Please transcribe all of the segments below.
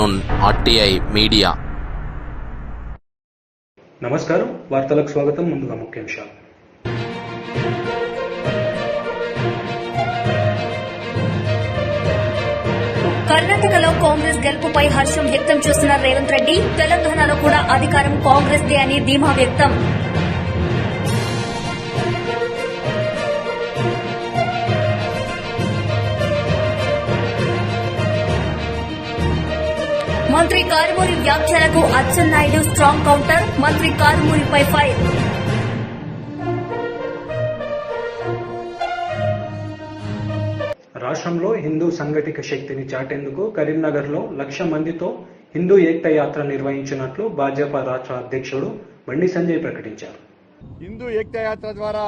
కానూన్ RTI media. నమస్కారం, వార్తలకు స్వాగతం. ముందుగా ముఖ్యాంశాలు. కర్ణాటకలో కాంగ్రెస్ గెలుపుపై హర్షం వ్యక్తం చేస్తున్న రేవంత్ రెడ్డి, తెలంగాణలో కూడా అధికారం కాంగ్రెస్ దే అని ధీమా వ్యక్తం. మంత్రి కారుమూరి వ్యాఖ్యలకు అచ్చెన్నాయుడు స్ట్రాంగ్ కౌంటర్. మంత్రి కారుమూరిపై ఫైర్. రాష్ట్రంలో హిందూ సంఘటిత శక్తిని చాటేందుకు కరీంనగర్లో 1,00,000 మందితో హిందూ ఏక్తా యాత్ర నిర్వహించినట్లు భాజపా రాష్ట్ర అధ్యక్షుడు బండి సంజయ్ ప్రకటించారు. హిందూ ఏక్తా యాత్ర ద్వారా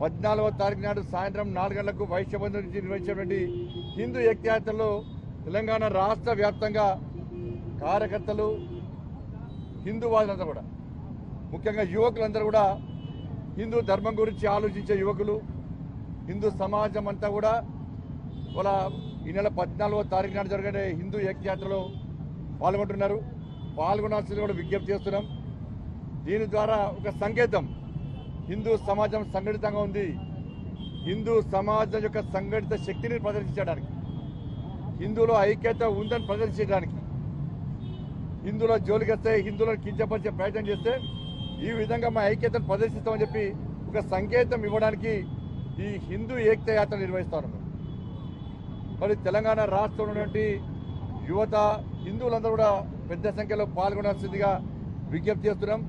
14వ తారీఖు నాడు సాయంత్రం 4 గంటలకు వైశ్యబంధు నుంచి నిర్వహించినటువంటి హిందూ ఏక్తా యాత్రలో తెలంగాణ రాష్ట్ర వ్యాప్తంగా కార్యకర్తలు, హిందూవాదులంతా కూడా, ముఖ్యంగా యువకులందరూ కూడా, హిందూ ధర్మం గురించి ఆలోచించే యువకులు, హిందూ సమాజం అంతా కూడా వాళ్ళ ఈ నెల 14వ తారీఖు నాడు జరిగే హిందూ ఏకయాత్రలో పాల్గొంటున్నారు. పాల్గొనాల్సింది కూడా విజ్ఞప్తి చేస్తున్నాం. దీని ద్వారా ఒక సంకేతం, హిందూ సమాజం సంఘటితంగా ఉంది, హిందూ సమాజం యొక్క సంఘటిత శక్తిని ప్రదర్శించడానికి, హిందువులో ఐక్యత ఉందని ప్రదర్శించడానికి, హిందువుల జోలికొస్తే హిందువులను కించపరిచే ప్రయత్నం చేస్తే ఈ విధంగా మా ఐక్యతను ప్రదర్శిస్తామని చెప్పి ఒక సంకేతం ఇవ్వడానికి ఈ హిందూ ఏకతా యాత్ర నిర్వహిస్తా ఉన్నాం. మరి తెలంగాణ రాష్ట్రంలో ఉన్నటువంటి యువత, హిందువులందరూ కూడా పెద్ద సంఖ్యలో పాల్గొనాల్సిందిగా విజ్ఞప్తి చేస్తున్నాం.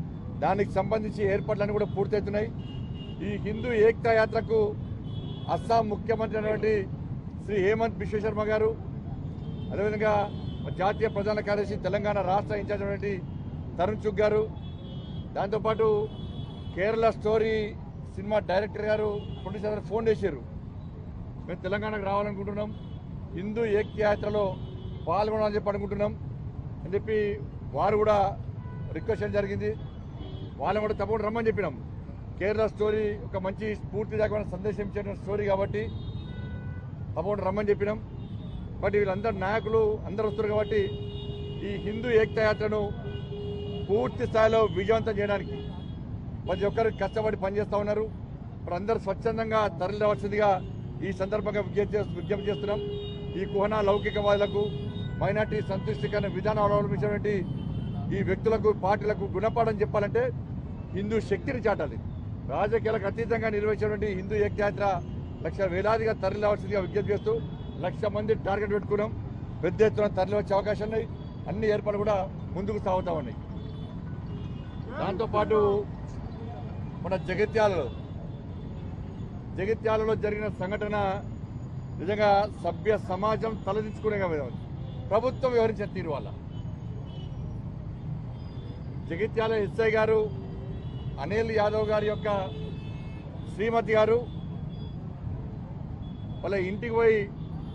దానికి సంబంధించి ఏర్పాట్లన్నీ కూడా పూర్తవుతున్నాయి. ఈ హిందూ ఏకతా యాత్రకు అస్సాం ముఖ్యమంత్రి అయినటువంటి శ్రీ హేమంత్ బిశ్వ శర్మ గారు, అదేవిధంగా జాతీయ ప్రధాన కార్యదర్శి తెలంగాణ రాష్ట్ర ఇన్ఛార్జ్ అయినటువంటి తరుణ్ చుగ్ గారు, దాంతోపాటు కేరళ స్టోరీ సినిమా డైరెక్టర్ గారు ప్రొడ్యూసర్ ఫోన్ చేశారు. మేము తెలంగాణకు రావాలనుకుంటున్నాం, హిందూ ఏకతా యాత్రలో పాల్గొనాలని చెప్పి అనుకుంటున్నాం అని చెప్పి వారు కూడా రిక్వెస్ట్ చేయడం జరిగింది. వాళ్ళని కూడా తప్పకుండా రమ్మని చెప్పినాం. కేరళ స్టోరీ ఒక మంచి స్ఫూర్తిదాయకమైన సందేశం ఇచ్చే స్టోరీ కాబట్టి తప్పకుండా రమ్మని చెప్పినాం. బట్ వీళ్ళందరూ నాయకులు అందరూ వస్తారు కాబట్టి ఈ హిందూ ఏకతా యాత్రను పూర్తి స్థాయిలో విజయవంతం చేయడానికి ప్రతి ఒక్కరు కష్టపడి పనిచేస్తూ ఉన్నారు. ఇప్పుడు అందరూ స్వచ్ఛందంగా తరలివలసిందిగా ఈ సందర్భంగా విజ్ఞప్తి చేస్తున్నాం. ఈ కుహనా లౌకికవాదులకు, మైనార్టీ సంతుష్టికరణ విధానం అవలంబించినటువంటి ఈ వ్యక్తులకు, పార్టీలకు గుణపాఠం చెప్పాలంటే హిందూ శక్తిని చాటాలి. రాజకీయాలకు అతీతంగా నిర్వహించినటువంటి హిందూ ఏకయాత్ర వేలాదిగా తరలివలసిందిగా విజ్ఞప్తి చేస్తూ 1,00,000 మంది టార్గెట్ పెట్టుకున్నాం. పెద్ద ఎత్తున తరలి వచ్చే అవకాశం ఉన్నాయి. అన్ని ఏర్పాట్లు కూడా ముందుకు సాగుతూ ఉన్నాయి. దాంతోపాటు మన జగిత్యాలలో జరిగిన సంఘటన నిజంగా సభ్య సమాజం తలదించుకునే ప్రభుత్వం వివరించిన తీరు వల్ల జగిత్యాల ఎస్ఐ గారు అనిల్ యాదవ్ గారి యొక్క శ్రీమతి గారు వాళ్ళ ఇంటికి పోయి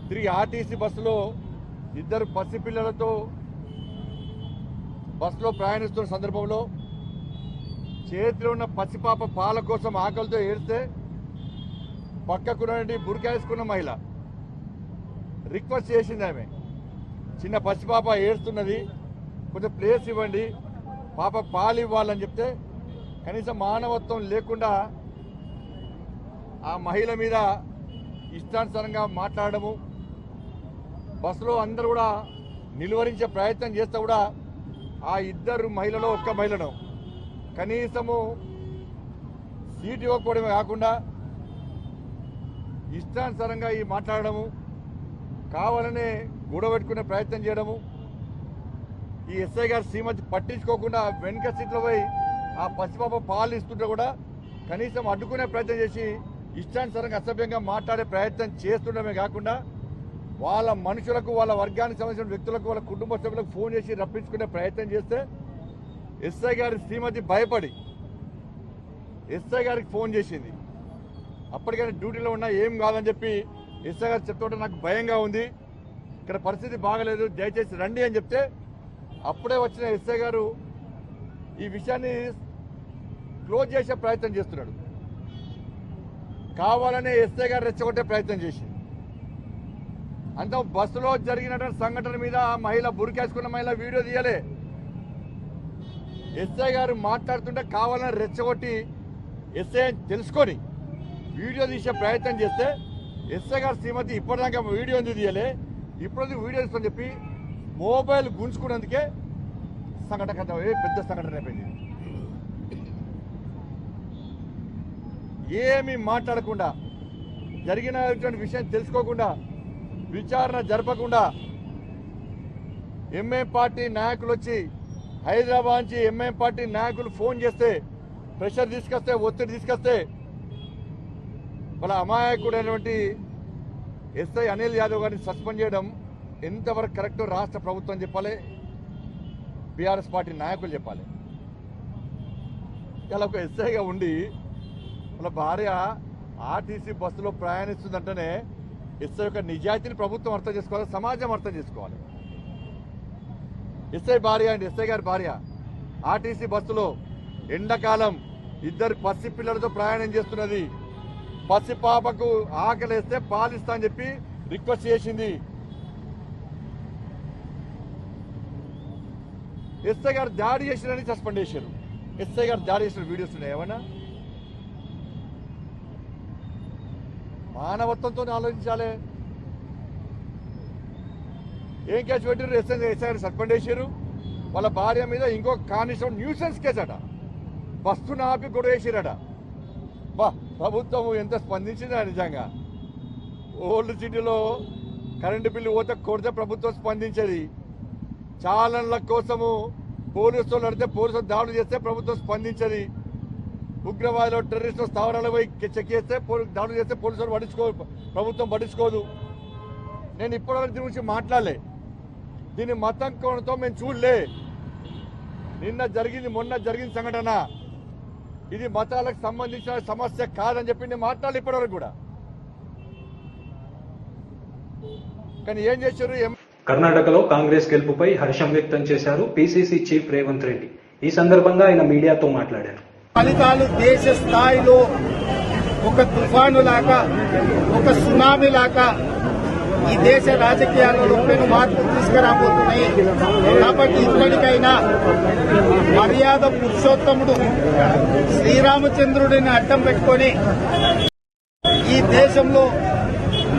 తిరిగి ఆర్టీసీ బస్సులో 2 పసిపిల్లలతో బస్సులో ప్రయాణిస్తున్న సందర్భంలో చేతిలో ఉన్న పసిపాప పాల కోసం ఆకలితో ఏడిస్తే పక్కకున్నటువంటి బుర్కా వేసుకున్న మహిళ రిక్వెస్ట్ చేసింది. ఆమె చిన్న పసిపాప ఏడుస్తున్నది, కొంచెం ప్లేస్ ఇవ్వండి, పాప పాలు ఇవ్వాలని చెప్తే కనీసం మానవత్వం లేకుండా ఆ మహిళ మీద ఇష్టానుసారంగా మాట్లాడము, బస్సులో అందరూ కూడా నిలువరించే ప్రయత్నం చేస్తే కూడా ఆ 2 మహిళలో ఒక్క మహిళను కనీసము సీటు ఇవ్వకపోవడమే కాకుండా ఇష్టానుసారంగా ఈ మాట్లాడము, కావాలనే గొడవ పెట్టుకునే ప్రయత్నం చేయడము, ఈ ఎస్ఐ గారు శ్రీమతి పట్టించుకోకుండా వెనుక సీట్లో పోయి ఆ పసిపాప పాలు ఇస్తుంటే కూడా కనీసం అడ్డుకునే ప్రయత్నం చేసి ఇష్టానుసారంగా అసభ్యంగా మాట్లాడే ప్రయత్నం చేస్తుండమే కాకుండా వాళ్ళ మనుషులకు, వాళ్ళ వర్గానికి సంబంధించిన వ్యక్తులకు, వాళ్ళ కుటుంబ సభ్యులకు ఫోన్ చేసి రప్పించుకునే ప్రయత్నం చేస్తే ఎస్ఐ గారి శ్రీమతి భయపడి ఎస్ఐ గారికి ఫోన్ చేసింది. అప్పటికైనా డ్యూటీలో ఉన్నా ఏం కాదని చెప్పి ఎస్ఐ గారు చెప్తుంటే నాకు భయంగా ఉంది, ఇక్కడ పరిస్థితి బాగలేదు, దయచేసి రండి అని చెప్తే అప్పుడే వచ్చిన ఎస్ఐ గారు ఈ విషయాన్ని క్లోజ్ చేసే ప్రయత్నం చేస్తున్నాడు. కావాలనే ఎస్ఐ గారు రెచ్చగొట్టే ప్రయత్నం చేసి అంత బస్సులో జరిగినటువంటి సంఘటన మీద ఆ మహిళ బురికేసుకున్న మహిళ వీడియో తీయలే. ఎస్ఐ గారు మాట్లాడుతుంటే కావాలని రెచ్చగొట్టి ఎస్ఐ తెలుసుకొని వీడియో తీసే ప్రయత్నం చేస్తే ఎస్ఐ గారు శ్రీమతి ఇప్పటిదాకా వీడియో ఎందుకు తీయలే, ఇప్పుడు వీడియో తీసుకొని చెప్పి మొబైల్ గుంజుకున్నందుకే సంఘటన పెద్ద సంఘటన అయిపోయింది. ఏమీ మాట్లాడకుండా జరిగినటువంటి విషయం తెలుసుకోకుండా విచారణ జరపకుండా ఎంఐఎం పార్టీ నాయకులు వచ్చి హైదరాబాద్ నుంచి ఎంఐఎం పార్టీ నాయకులు ఫోన్ చేస్తే ప్రెషర్ తీసుకొస్తే ఒత్తిడి తీసుకొస్తే వాళ్ళ అమాయకుడైనటువంటి ఎస్ఐ అనిల్ యాదవ్ గారిని సస్పెండ్ చేయడం ఎంతవరకు కరెక్టో రాష్ట్ర ప్రభుత్వం చెప్పాలి, బీఆర్ఎస్ పార్టీ నాయకులు చెప్పాలి. ఇలా ఒక ఎస్ఐగా ఉండి వాళ్ళ భార్య ఆర్టీసీ బస్సులో ప్రయాణిస్తుందంటేనే ఎస్ఐ యొక్క నిజాయితీని ప్రభుత్వం అర్థం చేసుకోవాలి, సమాజం అర్థం చేసుకోవాలి. ఎస్ఐ భార్య అండి, ఎస్ఐ గారి భార్య ఆర్టీసీ బస్సులో ఎండాకాలం 2 పసి పిల్లలతో ప్రయాణం చేస్తున్నది. పసి పాపకు ఆకలేస్తే పాలిస్తా అని చెప్పి రిక్వెస్ట్ చేసింది. ఎస్ఐ గారు దాడి చేసినని సస్పెండ్ చేశారు. ఎస్ఐ గారు దాడి చేసిన వీడియోస్ ఉన్నాయి ఏమన్నా? మానవత్వంతో ఆలోచించాలి. ఏం కేసు పెట్టారు? ఎస్ఐ గారు సస్పెండ్ చేశారు. వాళ్ళ భార్య మీద ఇంకో కానిస్టేబుల్ న్యూసెన్స్ కేసు అట, బస్సును ఆపి గొడవ వేసారట. బా ప్రభుత్వం ఎంత స్పందించిందా నిజంగా. ఓల్డ్ సిటీలో కరెంటు బిల్లు కొడితే ప్రభుత్వం స్పందించేది. చాలన్ల కోసము పోలీసులు నడితే పోలీసులు దాడులు చేస్తే ప్రభుత్వం స్పందించేది. ఉగ్రవాదులు టెర్రరిస్టులు స్థావరాలు పోయి చెక్ చేస్తే దాడులు చేస్తే పోలీసులు ప్రభుత్వం పట్టించుకోదు. నేను ఇప్పటివరకు దీని గురించి మాట్లాడలే. దీని మతం కోణంతో మేము చూడలే. మొన్న జరిగింది సంఘటన ఇది మతాలకు సంబంధించిన సమస్య కాదని చెప్పి నేను మాట్లాడలే ఇప్పటివరకు కూడా. కానీ ఏం చేశారు? కర్ణాటకలో కాంగ్రెస్ గెలుపుపై హర్షం వ్యక్తం చేశారు పిసిసి చీఫ్ రేవంత్ రెడ్డి. ఈ సందర్భంగా ఆయన మీడియాతో మాట్లాడారు. ఫలితాలు దేశ స్థాయిలో ఒక తుఫాను లాగా, ఒక సునామీ లాగా ఈ దేశ రాజకీయాలలో పెను మార్పులు తీసుకురాబోతున్నాయి. కాబట్టి ఇప్పటికైనా మర్యాద పురుషోత్తముడు శ్రీరామచంద్రుడిని అడ్డం పెట్టుకొని ఈ దేశంలో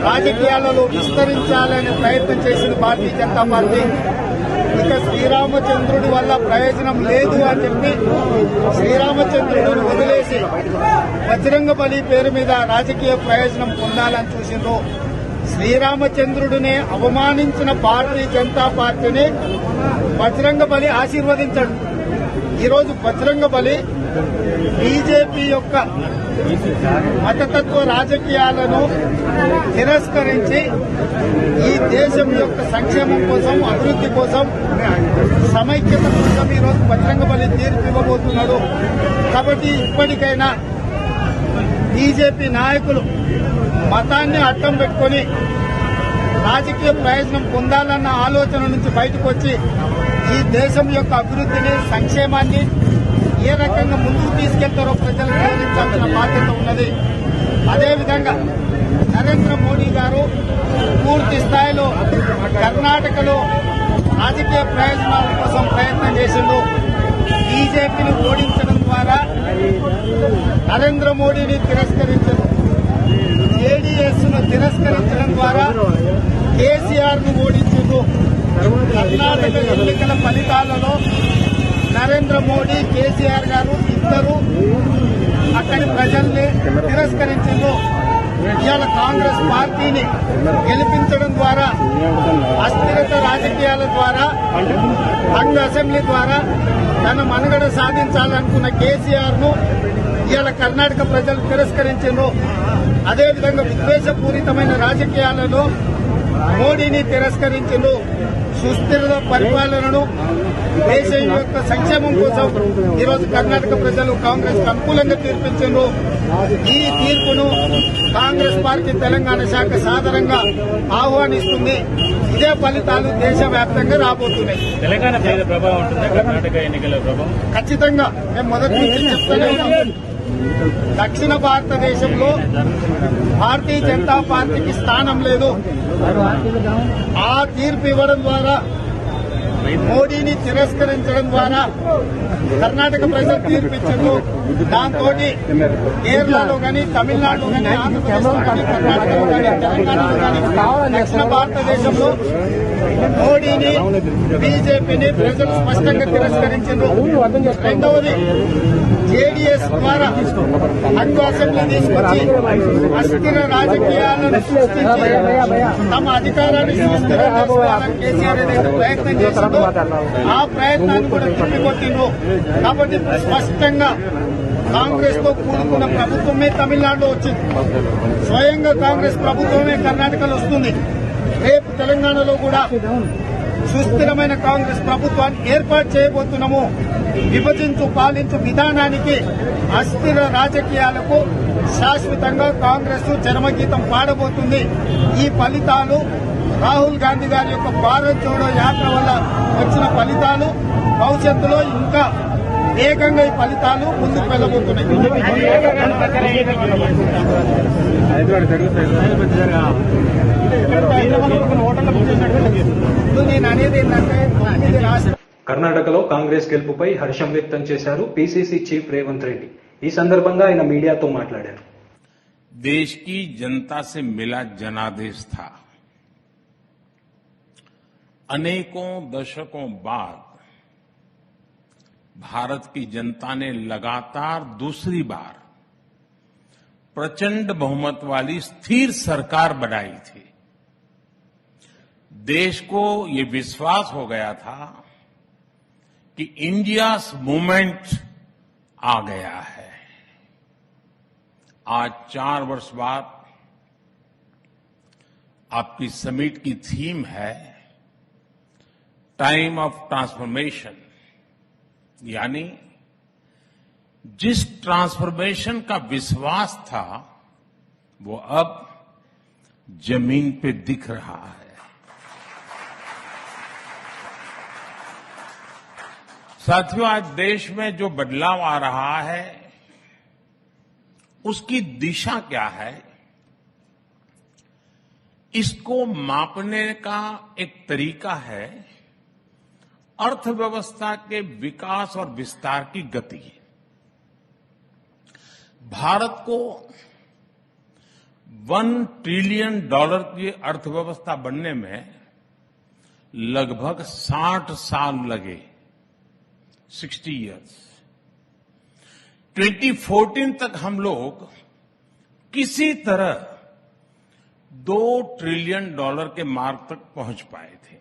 రాజకీయాలలో విస్తరించాలనే ప్రయత్నం చేసింది భారతీయ జనతా పార్టీ. ఇక శ్రీరామచంద్రుడి వల్ల ప్రయోజనం లేదు అని చెప్పి శ్రీరామచంద్రుడిని వదిలేసి బజరంగ బలి పేరు మీద రాజకీయ ప్రయోజనం పొందాలని చూసిండ్రు. శ్రీరామచంద్రుడిని అవమానించిన భారతీయ జనతా పార్టీని బజరంగ బలి ఆశీర్వదించాడు. ఈరోజు బజరంగ బలి బీజేపీ యొక్క మతతత్వ రాజకీయాలను తిరస్కరించి ఈ దేశం యొక్క సంక్షేమం కోసం, అభివృద్ది కోసం, సమైక్యత కోసం ఈరోజు బజరంగ బలి తీర్పు ఇవ్వబోతున్నాడు. కాబట్టి ఇప్పటికైనా బీజేపీ నాయకులు మతాన్ని అడ్డం పెట్టుకొని రాజకీయ ప్రయోజనం పొందాలన్న ఆలోచన నుంచి బయటకు వచ్చి ఈ దేశం యొక్క అభివృద్దిని, సంక్షేమాన్ని ఏ రకంగా ముందుకు తీసుకెళ్తారో ప్రజలకు వివరించాల్సిన బాధ్యత ఉన్నది. అదేవిధంగా నరేంద్ర మోడీ గారు పూర్తి స్థాయిలో కర్ణాటకలో రాజకీయ ప్రయోజనాల కోసం ప్రయత్నం చేసిండు. బీజేపీని ఓడించడం ద్వారా నరేంద్ర మోడీని తిరస్కరించారు. జేడీఎస్ ను తిరస్కరించడం ద్వారా కేసీఆర్ ను ఓడించారు. కర్ణాటక ఎన్నికల ఫలితాలలో నరేంద్ర మోడీ, కేసీఆర్ గారు ఇద్దరు అక్కడి ప్రజల్ని తిరస్కరించారు. ఇవాళ కాంగ్రెస్ పార్టీని గెలిపించడం ద్వారా, అస్థిరత రాజకీయాల ద్వారా, హంగ్ అసెంబ్లీ ద్వారా తన మనుగడ సాధించాలనుకున్న కేసీఆర్ ను ఇవాళ కర్ణాటక ప్రజలు తిరస్కరించారు. అదేవిధంగా విద్వేషపూరితమైన రాజకీయాలలో మోడీని తిరస్కరించారు. సుస్థిర పరిపాలనను, దేశం యొక్క సంక్షేమం కోసం ఈరోజు కర్ణాటక ప్రజలు కాంగ్రెస్ కు అనుకూలంగా తీర్పిచ్చారు. ఈ తీర్పును కాంగ్రెస్ పార్టీ తెలంగాణ శాఖ సాధారణంగా ఆహ్వానిస్తుంది. ఇదే ఫలితాలు దేశవ్యాప్తంగా రాబోతున్నాయి. తెలంగాణ ప్రభావం ఉంటుందా కర్ణాటక ఎన్నికల ప్రభావం? ఖచ్చితంగా మేము మొదటి నుంచి చెప్తూనే ఉన్నాం. దక్షిణ భారతదేశంలో భారతీయ జనతా పార్టీకి స్థానం లేదు. ఆ తీర్పు ఇవ్వడం ద్వారా, మోడీని తిరస్కరించడం ద్వారా కర్ణాటక ప్రజలు తీర్పిచ్చారు. దాంతో కేరళలో కానీ, తమిళనాడులో కానీ, ఆంధ్రప్రదేశ్లో కానీ, కర్ణాటకలో కానీ, తెలంగాణలో కానీ దక్షిణ భారతదేశంలో మోడీని, బీజేపీని ప్రజలు స్పష్టంగా తిరస్కరించారు. రెండవది, జేడీఎస్ ద్వారా హక్కు అసెంబ్లీ తీసుకొచ్చి అస్థిర రాజకీయాలను సృష్టించి తమ అధికారాన్ని సుస్థిరం చేసుకోవాలని కేసీఆర్ ఏదైతే ప్రయత్నం చేసిందో ఆ ప్రయత్నాన్ని కూడా తిప్పికొట్టిండ్రు. కాబట్టి స్పష్టంగా కాంగ్రెస్ తో కూడుకున్న ప్రభుత్వమే తమిళనాడులో వచ్చింది, స్వయంగా కాంగ్రెస్ ప్రభుత్వమే కర్ణాటకలో వస్తుంది. రేపు తెలంగాణలో కూడా సుస్థిరమైన కాంగ్రెస్ ప్రభుత్వాన్ని ఏర్పాటు చేయబోతున్నాము. విభజించు పాలించు విధానానికి, అస్థిర రాజకీయాలకు శాశ్వతంగా కాంగ్రెస్ చరమగీతం పాడబోతుంది. ఈ ఫలితాలు రాహుల్ గాంధీ గారి యొక్క భారత్ జోడో యాత్ర వల్ల వచ్చిన ఫలితాలు, భవిష్యత్తులో ఇంకా వేగంగా ఈ ఫలితాలు ముందుకు వెళ్లబోతున్నాయి. నేను అనేది ఏంటంటే, కర్ణాటకలో కాంగ్రెస్ గెలుపుపై హర్షం వ్యక్తం చేశారు పీసీసీ చీఫ్ రేవంత్ రెడ్డి. ఈ సందర్భంగా ఆయన మీడియాతో మాట్లాడారు. देश की जनता से मिला जनादेश था। अनेकों दशकों बाद भारत की जनता ने लगातार दूसरी बार प्रचंड बहुमत वाली स्थिर सरकार बनाई थी। देश को ये विश्वास हो गया था कि इंडियाज मूवमेंट आ गया है। आज 4 वर्ष बाद आपकी समिट की थीम है टाइम ऑफ ट्रांसफॉर्मेशन, यानी जिस ट्रांसफॉर्मेशन का विश्वास था वो अब जमीन पे दिख रहा है। साथियों, आज देश में जो बदलाव आ रहा है उसकी दिशा क्या है, इसको मापने का एक तरीका है अर्थव्यवस्था के विकास और विस्तार की गति। भारत को $1 ट्रिलियन की अर्थव्यवस्था बनने में लगभग 60 साल लगे, 60 इयर्स। 2014 तक हम लोग किसी तरह $2 ट्रिलियन के मार्क तक पहुंच पाए थे,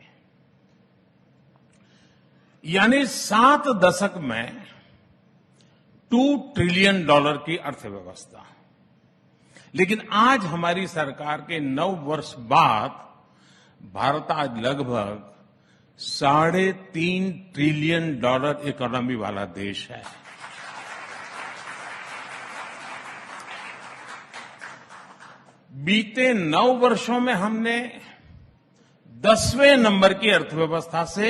यानी 7 दशक में $2 ट्रिलियन की अर्थव्यवस्था। लेकिन आज हमारी सरकार के 9 वर्ष बाद भारत आज लगभग $3.5 ट्रिलियन इकोनॉमी वाला देश है। बीते 9 वर्षों में हमने 10वें नंबर की अर्थव्यवस्था से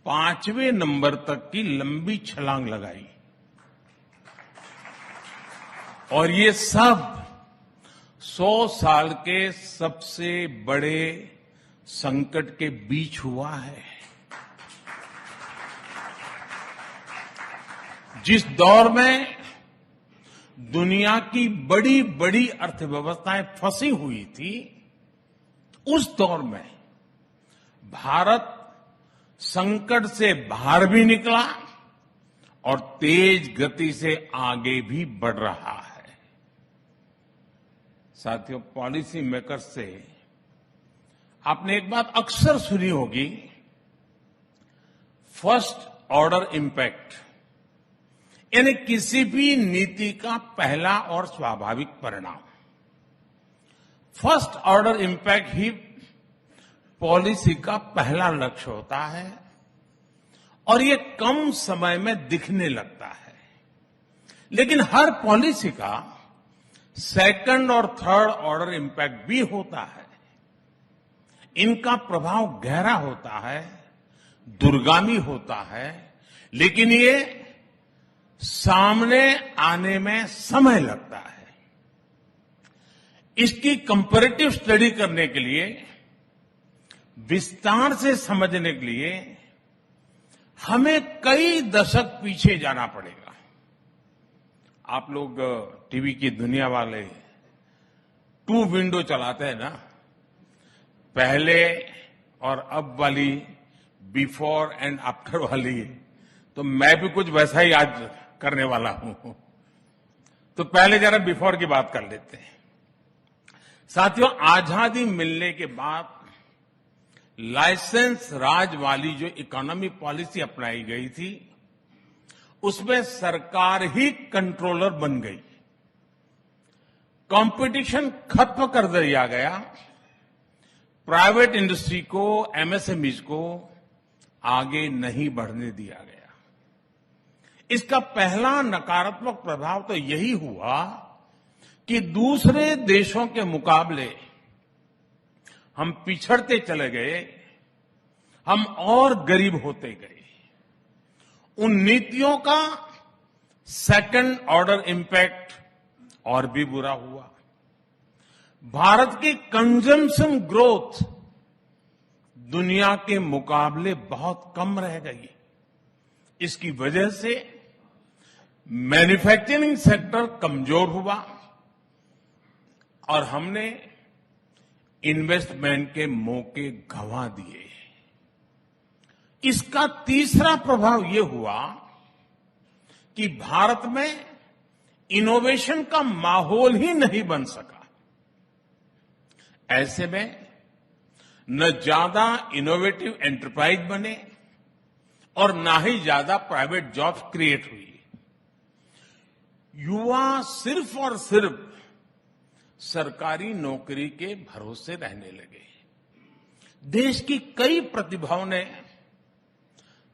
5वें नंबर तक की लंबी छलांग लगाई, और ये सब 100 साल के सबसे बड़े संकट के बीच हुआ है। जिस दौर में दुनिया की बड़ी बड़ी अर्थव्यवस्थाएं फंसी हुई थी, उस दौर में भारत संकट से बाहर भी निकला और तेज गति से आगे भी बढ़ रहा है। साथियों, पॉलिसी मेकर्स से आपने एक बात अक्सर सुनी होगी, फर्स्ट ऑर्डर इंपैक्ट, यानी किसी भी नीति का पहला और स्वाभाविक परिणाम। फर्स्ट ऑर्डर इंपैक्ट ही पॉलिसी का पहला लक्ष्य होता है, और ये कम समय में दिखने लगता है। लेकिन हर पॉलिसी का सेकंड और थर्ड ऑर्डर इंपैक्ट भी होता है। इनका प्रभाव गहरा होता है, दूरगामी होता है, लेकिन ये सामने आने में समय लगता है। इसकी कंपैरेटिव स्टडी करने के लिए, विस्तार से समझने के लिए हमें कई दशक पीछे जाना पड़ेगा। आप लोग टीवी की दुनिया वाले 2 विंडो चलाते हैं ना, पहले और अब वाली, बिफोर एंड आफ्टर वाली, तो मैं भी कुछ वैसा ही आज करने वाला हूं। तो पहले जरा बिफोर की बात कर लेते हैं। साथियों, आजादी मिलने के बाद लाइसेंस राज वाली जो इकोनॉमी पॉलिसी अपनाई गई थी, उसमें सरकार ही कंट्रोलर बन गई। कंपटीशन खत्म कर दिया गया। प्राइवेट इंडस्ट्री को, एमएसएमईज को आगे नहीं बढ़ने दिया गया। इसका पहला नकारात्मक प्रभाव तो यही हुआ कि दूसरे देशों के मुकाबले हम पिछड़ते चले गए, हम और गरीब होते गए। उन नीतियों का सेकंड ऑर्डर इंपैक्ट और भी बुरा हुआ। भारत की कंजम्पशन ग्रोथ दुनिया के मुकाबले बहुत कम रह गई। इसकी वजह से मैन्युफैक्चरिंग सेक्टर कमजोर हुआ और हमने इन्वेस्टमेंट के मौके गंवा दिए। इसका तीसरा प्रभाव यह हुआ कि भारत में इनोवेशन का माहौल ही नहीं बन सका। ऐसे में न ज्यादा इनोवेटिव एंटरप्राइज बने और न ही ज्यादा प्राइवेट जॉब्स क्रिएट हुई। युवा सिर्फ और सिर्फ सरकारी नौकरी के भरोसे रहने लगे। देश की कई प्रतिभाओं ने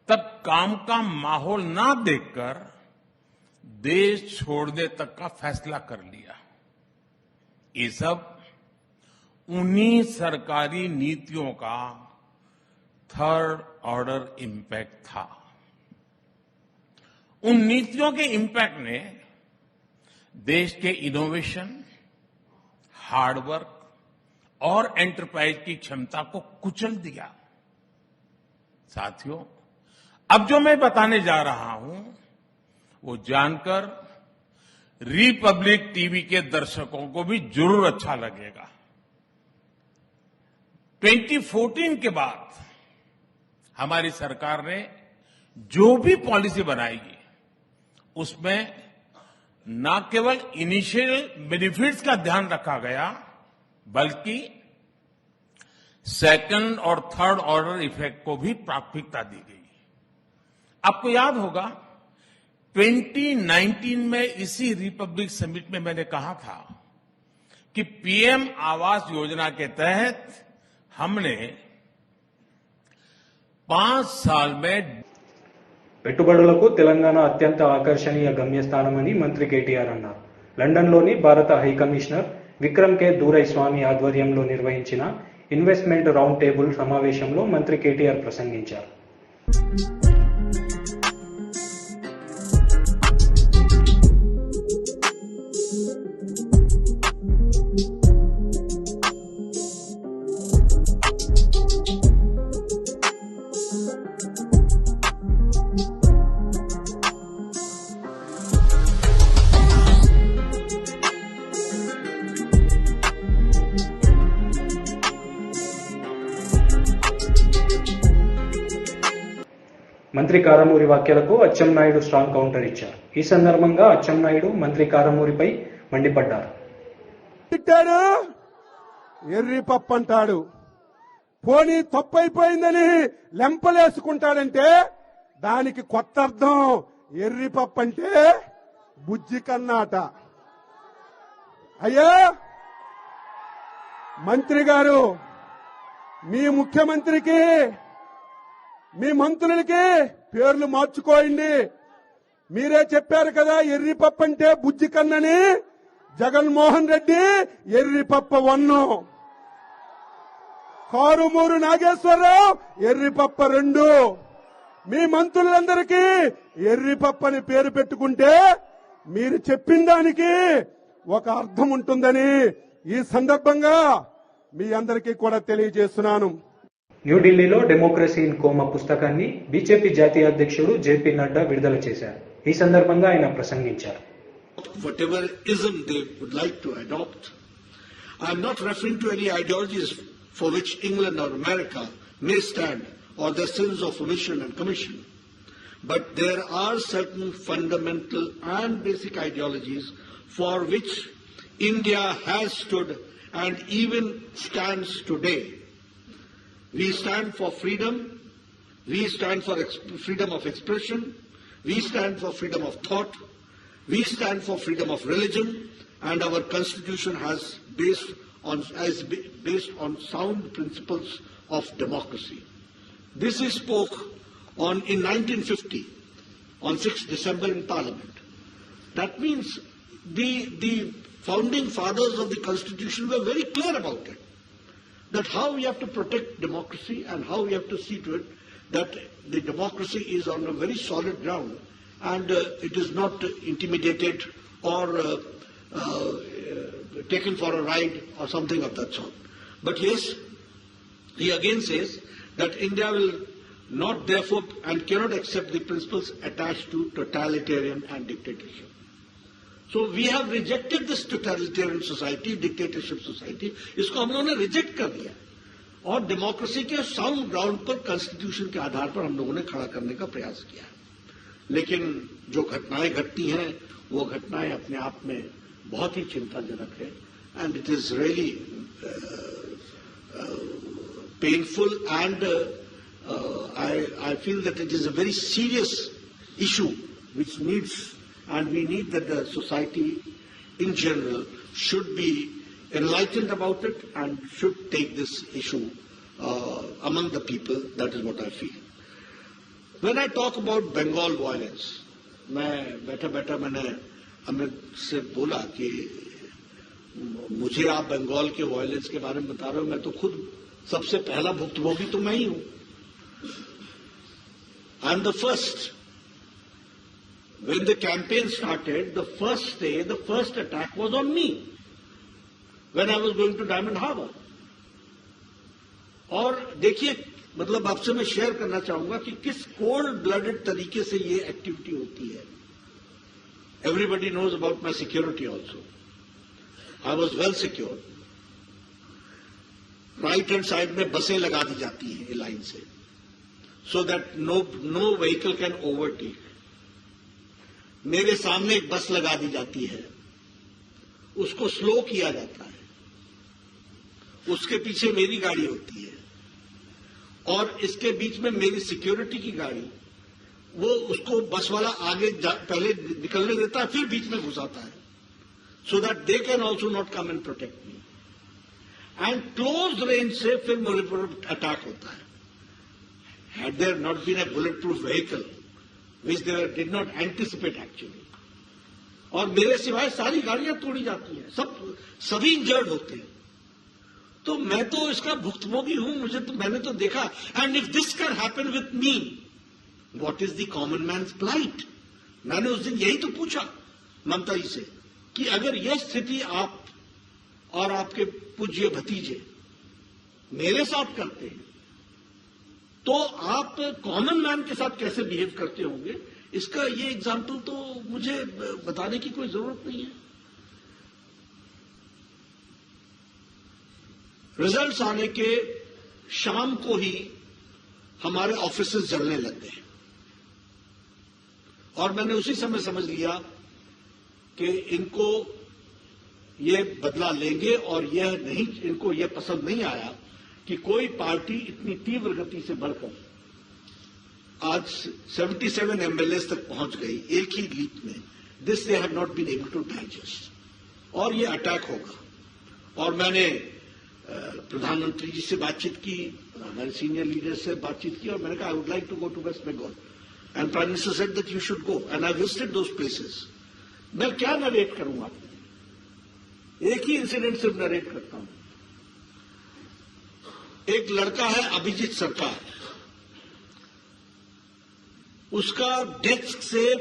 तब काम का माहौल ना देखकर देश छोड़ने तक का फैसला कर लिया। ये सब उन्हीं सरकारी नीतियों का थर्ड ऑर्डर इंपैक्ट था। उन नीतियों के इंपैक्ट ने देश के इनोवेशन, हार्डवर्क और एंटरप्राइज की क्षमता को कुचल दिया। साथियों, अब जो मैं बताने जा रहा हूं वो जानकर रिपब्लिक टीवी के दर्शकों को भी जरूर अच्छा लगेगा। 2014 के बाद हमारी सरकार ने जो भी पॉलिसी बनाई उसमें न केवल इनिशियल बेनिफिट्स का ध्यान रखा गया, बल्कि सेकंड और थर्ड ऑर्डर इफेक्ट को भी प्राथमिकता दी गई। आपको याद होगा 2019 में इसी रिपब्लिक समिट में मैंने कहा था कि पीएम आवास योजना के तहत हमने 5 साल में పెట్టుబడులకు తెలంగాణ అత్యంత ఆకర్షణీయ గమ్యస్థానమని మంత్రి కేటీఆర్ అన్నారు. లండన్లోని భారత హై కమిషనర్ విక్రమ్ కే దూరై స్వామి ఆధ్వర్యంలో నిర్వహించిన ఇన్వెస్ట్మెంట్ రౌండ్ టేబుల్ సమావేశంలో మంత్రి కేటీఆర్ ప్రసంగించారు. మంత్రి కారమూరి వ్యాఖ్యలకు అచ్చెన్నాయుడు స్ట్రాంగ్ కౌంటర్ ఇచ్చారు. ఈ సందర్భంగా అచ్చెన్నాయుడు మంత్రి కారమూరిపై మండిపడ్డారు. తిట్టాడు, ఎర్రి పప్పు అంటాడు, పోనీ తప్పైపోయిందని లెంపలేసుకుంటాడంటే దానికి కొత్త అర్థం. ఎర్రి పప్పు అంటే బుజ్జి కన్నాట. అయ్యా మంత్రి గారు, మీ ముఖ్యమంత్రికి, మీ మంత్రులకి పేర్లు మార్చుకోండి. మీరే చెప్పారు కదా ఎర్రిపప్పు అంటే బుజ్జి కన్నని. జగన్మోహన్ రెడ్డి ఎర్రిపప్ప 1, కారుమూరు నాగేశ్వరరావు ఎర్రిపప్ప 2. మీ మంత్రులందరికీ ఎర్రిపప్పని పేరు పెట్టుకుంటే మీరు చెప్పిన దానికి ఒక అర్థం ఉంటుందని ఈ సందర్భంగా మీ అందరికీ కూడా తెలియజేస్తున్నాను. న్యూఢిల్లీలో డెమోక్రసీ ఇన్ కోమా పుస్తకాన్ని బీజేపీ జాతీయ అధ్యక్షుడు జేపీ నడ్డా విడుదల చేశారు. ఈ సందర్భంగా ఆయన ప్రసంగించారు. Whatever ism they would like to adopt, I am not referring to any ideologies for which England or America may stand or their sins of omission and commission. But there are certain fundamental and basic ideologies for which India has stood and even stands today. We stand for freedom, we stand for freedom of expression, we stand for freedom of thought, we stand for freedom of religion, and our constitution is based on sound principles of democracy. This is spoke on in 1950 on 6th December in Parliament. That means the founding fathers of the constitution were very clear about it, that how we have to protect democracy and how we have to see to it that the democracy is on a very solid ground and it is not intimidated or taken for a ride or something of that sort. But yes, he again says that India will not therefore and cannot accept the principles attached to totalitarian and dictatorship. So we have rejected this totalitarian society, dictatorship society. इसको हम लोगों ने reject कर दिया और democracy के sound ground पर constitution के आधार पर हम लोगों ने खड़ा करने का प्रयास किया है. लेकिन जो घटनाएं घटती हैं वो घटनाएं अपने आप में बहुत ही चिंताजनक है and it is really painful and I feel that it is a very serious issue which needs, and we need that the society in general should be enlightened about it and should take this issue among the people. That is what I feel. When I talk about Bengal violence, मैं बैठा मैंने अमित से बोला कि मुझे आप बंगाल के violence के बारे में बता रहे हो, मैं तो खुद सबसे पहला भुक्तभोगी तो मैं ही हूं. I am the first. When the campaign started, the first day, the first attack was on me when I was going to Diamond Harbour. और देखिए, मतलब आपसे मैं शेयर करना चाहूंगा कि किस कोल्ड ब्लडेड तरीके से ये एक्टिविटी होती है. Everybody knows about my security also. I was well secured. Right hand side में बसें लगा दी जाती हैं लाइन से, so that no vehicle can overtake. मेरे सामने एक बस लगा दी जाती है, उसको स्लो किया जाता है, उसके पीछे मेरी गाड़ी होती है और इसके बीच में मेरी सिक्योरिटी की गाड़ी, वो उसको बस वाला आगे पहले निकलने देता है, फिर बीच में घुसाता है, so that they can also not come and protect me. And close range से फिर मेरे पर अटैक होता है. Had there not been a bulletproof vehicle, which they did not anticipate actually, और मेरे सिवाय सारी गाड़ियां तोड़ी जाती हैं, सभी इंजर्ड होते हैं, तो मैं तो इसका भुक्तभोगी हूं. मैंने तो देखा. And if this can happen with me, what is the common man's plight. मैंने उस दिन यही तो पूछा ममता जी से कि अगर यह स्थिति आप और आपके पूज्य भतीजे मेरे साथ करते हैं तो आप कॉमन मैन के साथ कैसे बिहेव करते होंगे. इसका ये एग्जाम्पल तो मुझे बताने की कोई जरूरत नहीं है. रिजल्ट्स आने के शाम को ही हमारे ऑफिसेस जलने लग गए और मैंने उसी समय समझ लिया कि इनको ये बदला लेंगे और यह नहीं, इनको यह पसंद नहीं आया कि कोई पार्टी इतनी तीव्र गति से बढ़कर आज 77 एमएलएस तक पहुंच गई एक ही लीप में. This they have not been able to digest और ये अटैक होगा. और मैंने प्रधानमंत्री जी से बातचीत की, हमारे सीनियर लीडर्स से बातचीत की और मैंने कहा I would like to go to West Bengal and prime minister said that you should go and I visited those places. मैं क्या नरेट करूंगा आपको, एक ही इंसिडेंट सिर्फ नरेट करता हूं. एक लड़का है अभिजीत सरकार, उसका डेस्क से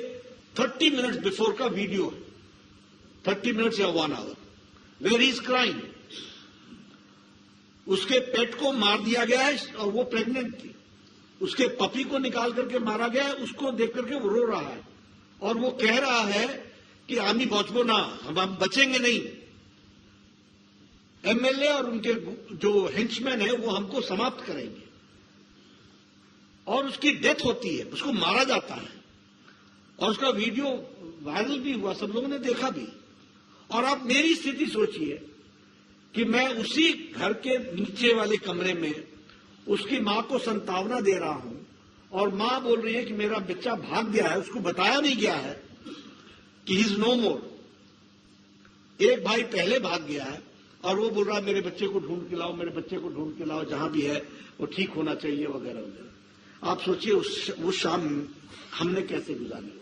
30 मिनट्स बिफोर का वीडियो है, 30 मिनट्स या 1 hour, where he is crying. उसके पेट को मार दिया गया है और वो प्रेग्नेंट थी। उसके पपी को निकाल करके मारा गया है, उसको देख करके वो रो रहा है और वो कह रहा है कि आमी बचबो ना, हम बचेंगे नहीं। एमएलए और उनके जो हेंचमैन है वो हमको समाप्त करेंगे। और उसकी डेथ होती है, उसको मारा जाता है और उसका वीडियो वायरल भी हुआ, सब लोगों ने देखा भी। और आप मेरी स्थिति सोचिए कि मैं उसी घर के नीचे वाले कमरे में उसकी मां को संतावना दे रहा हूं और मां बोल रही है कि मेरा बच्चा भाग गया है, उसको बताया नहीं गया है कि ही इज नो मोर। एक भाई पहले भाग गया है और वो बोल रहा है मेरे बच्चे को ढूंढ के लाओ, मेरे बच्चे को ढूंढ के लाओ, जहां भी है वो ठीक होना चाहिए वगैरह वगैरह। आप सोचिए उस शाम हमने कैसे गुजारी,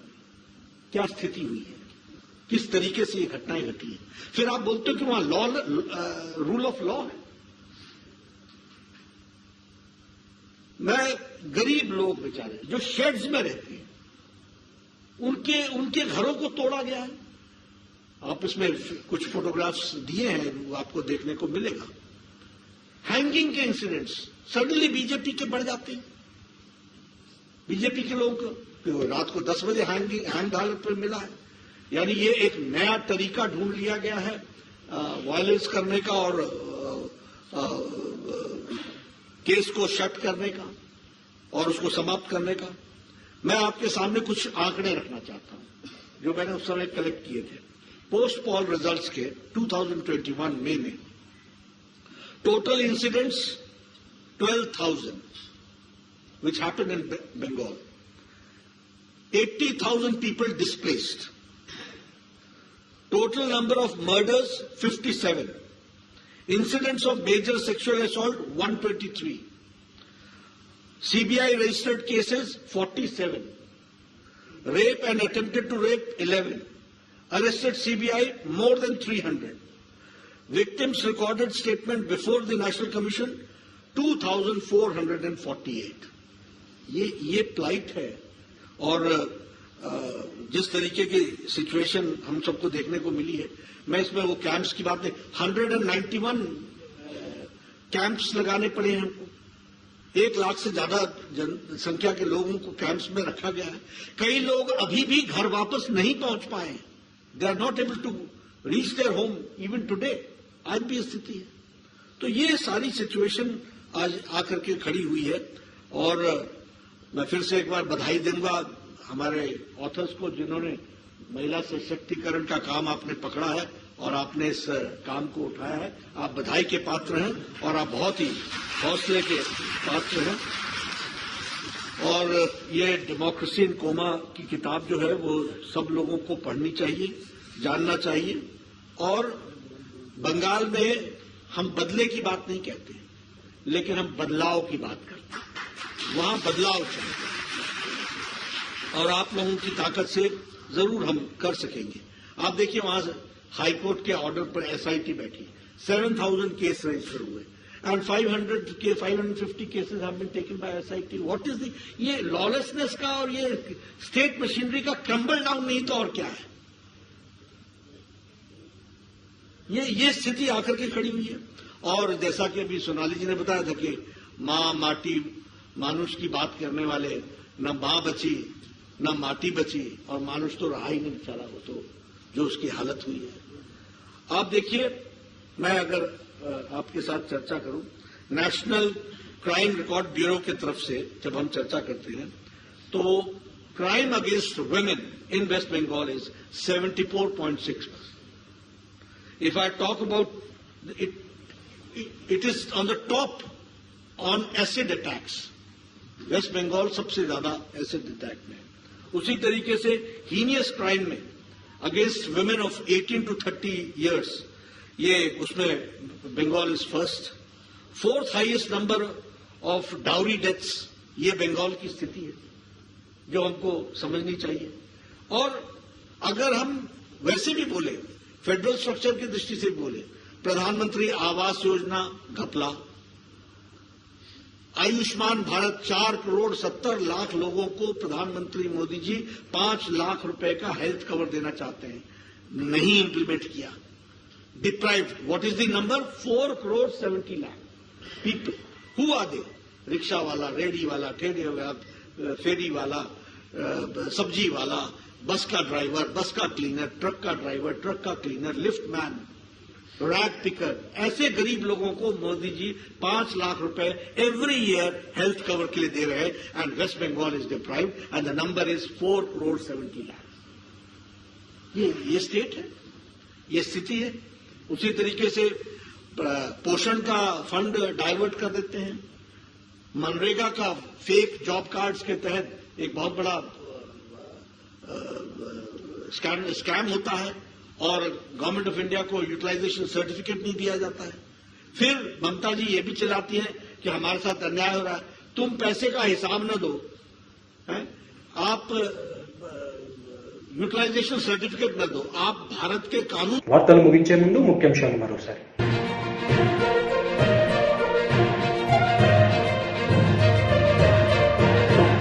क्या स्थिति हुई है, किस तरीके से ये घटनाएं घटी है। फिर आप बोलते हो कि वहां लॉ, रूल ऑफ लॉ है। मैं गरीब लोग बेचारे जो शेड्स में रहते हैं, उनके घरों को तोड़ा गया है। आप इसमें कुछ फोटोग्राफ्स दिए हैं, वो आपको देखने को मिलेगा। हैंगिंग के इंसिडेंट्स सडनली बीजेपी के बढ़ जाते हैं। बीजेपी के लोग रात को 10 बजे हैंग हालत पर मिला है। यानी ये एक नया तरीका ढूंढ लिया गया है वायलेंस करने का और केस को शट करने का और उसको समाप्त करने का। मैं आपके सामने कुछ आंकड़े रखना चाहता हूं जो मैंने उस समय कलेक्ट किए थे। पोस्ट पॉल रिजल्ट्स के 2021 मई में total incidents 12,000 which happened in Bengal. 80,000 people displaced. Total number of murders 57. Incidents of major sexual assault 123. CBI registered cases 47. Rape and attempted to rape 11. Arrested CBI more than 300. Victims recorded statement before the National Commission 2,448. ये plight है। और जिस तरीके की situation हम सबको देखने को मिली है, मैं इसमें वो कैंप्स की बात नहीं, 191 कैंप्स लगाने पड़े हैं हमको। 1 लाख से ज्यादा जनसंख्या के लोगों को कैंप्स में रखा गया है। कई लोग अभी भी घर वापस नहीं पहुंच पाए हैं। They are not able to reach their home even today. आज भी स्थिति है। तो ये सारी सिचुएशन आज आकर के खड़ी हुई है। और मैं फिर से एक बार बधाई दूंगा हमारे ऑथर्स को, जिन्होंने महिला सशक्तिकरण का काम आपने पकड़ा है और आपने इस काम को उठाया है। आप बधाई के पात्र हैं और आप बहुत ही हौसले के पात्र हैं। और ये डेमोक्रेसी इन कोमा की किताब जो है वो सब लोगों को पढ़नी चाहिए, जानना चाहिए। और बंगाल में हम बदले की बात नहीं कहते, लेकिन हम बदलाव की बात करते हैं। वहां बदलाव चाहिए और आप लोगों की ताकत से जरूर हम कर सकेंगे। आप देखिए वहां हाई कोर्ट के ऑर्डर पर एसआईटी बैठी, 7,000 केस रजिस्टर हुए and 550 cases have been taken by SIT. What is the ये लॉलेसनेस का और ये स्टेट मशीनरी का क्रम्बल डाउन नहीं तो और क्या है। ये स्थिति आकर के खड़ी हुई है। और जैसा कि अभी सोनाली जी ने बताया था कि मां माटी मानुष की बात करने वाले, न मां बची न माटी बची और मानुष तो रहा ही नहीं बेचारा, वो तो जो उसकी हालत हुई है। आप देखिए, मैं अगर आपके साथ चर्चा करूं, नेशनल क्राइम रिकॉर्ड ब्यूरो की तरफ से जब हम चर्चा करते हैं तो crime against women in West Bengal is 74.6%. If I talk about it is on the top on acid attacks. West Bengal सबसे ज्यादा एसिड अटैक में। उसी तरीके से हीनियस क्राइम में against women of 18 to 30 years, ये उसमें Bengal is first. 4th highest number of dowry deaths, ये बंगाल की स्थिति है जो हमको समझनी चाहिए। और अगर हम वैसे भी बोले, फेडरल स्ट्रक्चर की दृष्टि से बोले, प्रधानमंत्री आवास योजना घपला, आयुष्मान भारत 4,70,00,000 लोगों को प्रधानमंत्री मोदी जी 5 लाख रुपए का हेल्थ कवर देना चाहते हैं, नहीं इंप्लीमेंट किया। Deprived, what is the number? 4,70,00,000 people. Who are they? Rickshaw वाला, रेडी वाला, ठेले वाला, फेरी वाला, सब्जी वाला, बस का ड्राइवर, बस का क्लीनर, ट्रक का ड्राइवर, ट्रक का cleaner, lift man, rack picker, ऐसे गरीब लोगों को मोदी जी 5 लाख रुपए एवरी ईयर हेल्थ कवर के लिए दे रहे हैं। And West Bengal is deprived and the number is 4,70,00,000। ये स्टेट है, ये स्थिति है। उसी तरीके से पोषण का फंड डाइवर्ट कर देते हैं। मनरेगा का फेक जॉब कार्ड्स के तहत एक बहुत बड़ा स्कैम होता है और गवर्नमेंट ऑफ इंडिया को यूटिलाइजेशन सर्टिफिकेट नहीं दिया जाता है। फिर ममता जी ये भी चलाती है कि हमारे साथ अन्याय हो रहा है, तुम पैसे का हिसाब न दो, आप యూటిలైజేషన్ సర్టిఫికేట్ నద్దు, आप भारत के कानून। వార్తలు ముగించే ముందు ముఖ్యాంశాలు మరోసారి.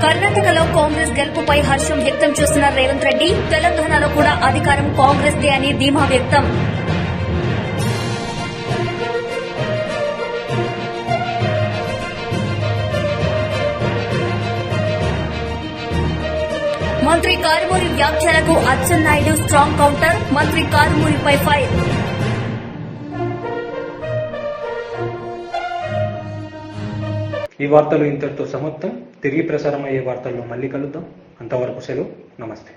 కర్ణాటకలో కాంగ్రెస్ గెలుపుపై హర్షం వ్యక్తం చేస్తున్న రేవంత్ రెడ్డి, తెలంగాణలో కూడా అధికారం కాంగ్రెస్ దే అని ధీమా వ్యక్తం. మంత్రి కారుమూరి వ్యాఖ్యలకు అచ్చెన్నాయుడు స్ట్రాంగ్ కౌంటర్, మంత్రి కారుమూరిపై ఫైర్. ఈ వార్తలు ఇంతటితో సమాప్తం. తిరిగి ప్రసారమయ్యే వార్తల్లో మళ్ళీ కలుద్దాం. అంతవరకు సెలవు. నమస్తే.